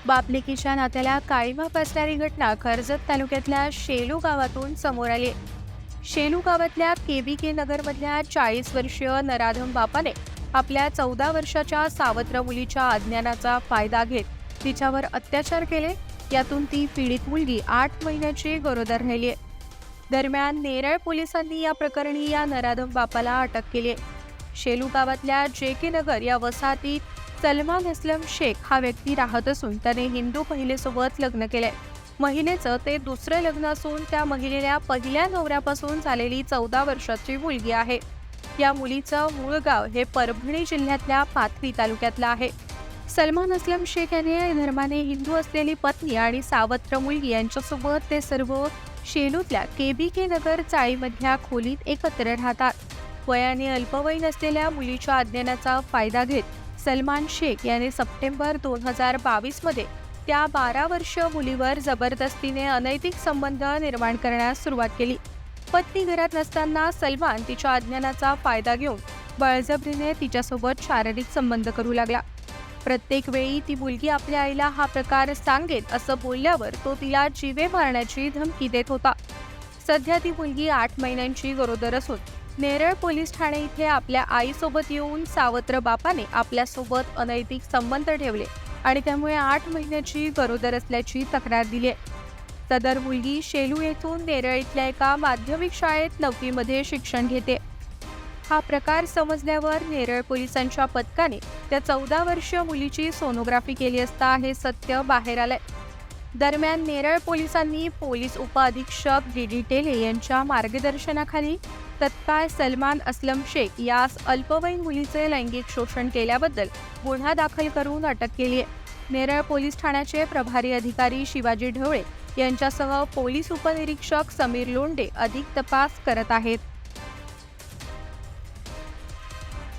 बापलेकीच्या नात्याला काळीमा फासणारी घटना कर्जत तालुक्यातल्या शेलू गावातून समोर आली. शेलू गावातल्या केबीके नगरमधल्या 40 वर्षीय नराधम बापाने आपल्या 14 वर्षाच्या सावत्र मुलीच्या अज्ञानाचा फायदा घेत तिच्यावर अत्याचार केले. यातून ती पीडित मुलगी 8 महिन्याची गरोदर राहिली आहे. दरम्यान नेरळ पोलिसांनी या प्रकरणी या नराधम बापाला अटक केली आहे. शेलू गावातल्या JK नगर या वसाहतीत सलमान असलम शेख हा व्यक्ती राहत असून त्याने हिंदू महिलेसोबत लग्न केलंय. महिलेचं ते दुसरं लग्न असून त्या महिलेला पहिल्या नवऱ्यापासून झालेली 14 वर्षाची मुलगी आहे. या मुलीचं मूळ गाव हे परभणी जिल्ह्यातल्या पाथरी तालुक्यातलं आहे. सलमान असलम शेख याने धर्माने हिंदू असलेली पत्नी आणि सावत्र मुलगी यांच्यासोबत ते सर्व शेलूतल्या KBK नगर चाळीमधल्या खोलीत एकत्र राहतात. वयाने अल्पवयीन असलेल्या मुलीच्या अज्ञानाचा फायदा घेत सलमान शेख याने सप्टेंबर 2022 मध्ये त्या 12 वर्षीय मुलीवर जबरदस्तीने अनैतिक संबंध निर्माण करण्यास सुरुवात केली. पत्नी घरात नसताना सलमान तिच्या अज्ञानाचा फायदा घेऊन बळजबरीने तिच्यासोबत शारीरिक संबंध करू लागला. प्रत्येक वेळी ती मुलगी आपल्या आईला हा प्रकार सांगेल असं बोलल्यावर तो तिला जीवे मारण्याची धमकी देत होता. सध्या ती मुलगी 8 महिन्यांची गरोदर असून नेरळ पोलीस ठाणे इथे आपल्या आईसोबत येऊन सावत्र बापाने आपल्यासोबत अनैतिक संबंध ठेवले आणि त्यामुळे 8 महिन्याची गरोदर असल्याची तक्रार दिली आहे. सदर मुलगी शेलू येथून नेरळ इथल्या एका माध्यमिक शाळेत 9वी मध्ये शिक्षण घेते. हा प्रकार समजल्यावर नेरळ पोलिसांच्या पथकाने त्या 14 वर्षीय मुलीची सोनोग्राफी केली असता हे सत्य बाहेर आलंय. दरम्यान नेरळ पोलिसांनी पोलीस उपअधीक्षक DD टेले यांच्या मार्गदर्शनाखाली तत्काळ सलमान असलम शेख यास अल्पवयीन मुलीचे लैंगिक शोषण केल्याबद्दल गुन्हा दाखल करून अटक केली आहे. नेरळ पोलीस ठाण्याचे प्रभारी अधिकारी शिवाजी ढवळे यांच्यासह पोलीस उपनिरीक्षक समीर लोंढे अधिक तपास करत आहेत.